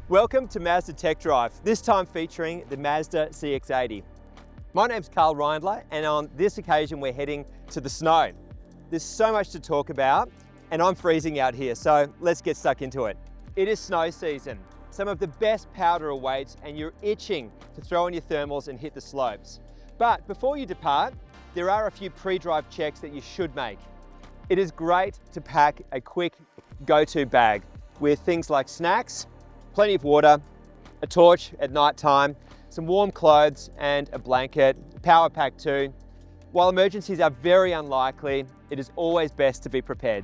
Welcome to Mazda Tech Drive, this time featuring the Mazda CX-80. My name's Carl Reindler, and on this occasion we're heading to the snow. There's so much to talk about, and I'm freezing out here, so let's get stuck into it. It is snow season. Some of the best powder awaits, and you're itching to throw on your thermals and hit the slopes. But before you depart, there are a few pre-drive checks that you should make. It is great to pack a quick go-to bag with things like snacks, plenty of water, a torch at night time, some warm clothes and a blanket, power pack too. While emergencies are very unlikely, it is always best to be prepared.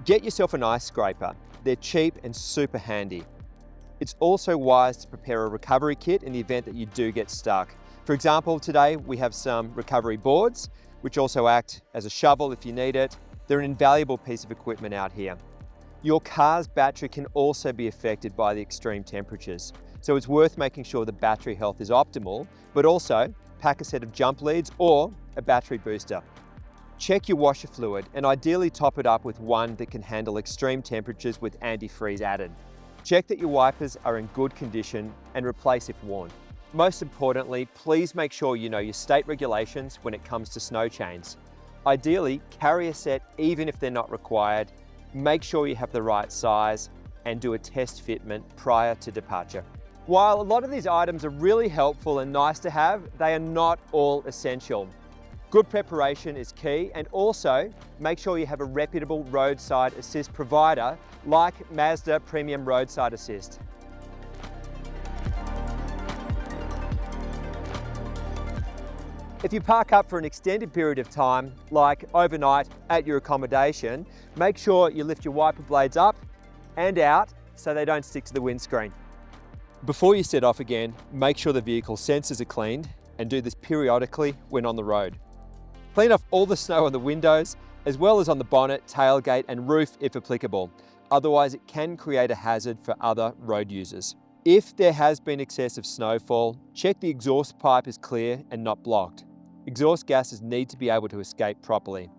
Get yourself an ice scraper. They're cheap and super handy. It's also wise to prepare a recovery kit in the event that you do get stuck. For example, today we have some recovery boards, which also act as a shovel if you need it. They're an invaluable piece of equipment out here. Your car's battery can also be affected by the extreme temperatures, so it's worth making sure the battery health is optimal, but also pack a set of jump leads or a battery booster. Check your washer fluid and ideally top it up with one that can handle extreme temperatures with antifreeze added. Check that your wipers are in good condition and replace if worn. Most importantly, please make sure you know your state regulations when it comes to snow chains. Ideally, carry a set even if they're not required. Make sure you have the right size and do a test fitment prior to departure. While a lot of these items are really helpful and nice to have, they are not all essential. Good preparation is key, and also make sure you have a reputable roadside assist provider like Mazda Premium Roadside Assist. If you park up for an extended period of time, like overnight at your accommodation, make sure you lift your wiper blades up and out so they don't stick to the windscreen. Before you set off again, make sure the vehicle sensors are cleaned, and do this periodically when on the road. Clean off all the snow on the windows, as well as on the bonnet, tailgate and roof if applicable. Otherwise it can create a hazard for other road users. If there has been excessive snowfall, check the exhaust pipe is clear and not blocked. Exhaust gases need to be able to escape properly.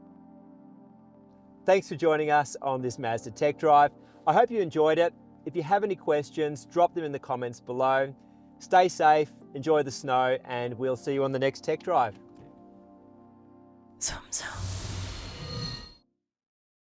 Thanks for joining us on this Mazda Tech Drive. I hope you enjoyed it. If you have any questions, drop them in the comments below. Stay safe, enjoy the snow, and we'll see you on the next Tech Drive. Zoom, zoom.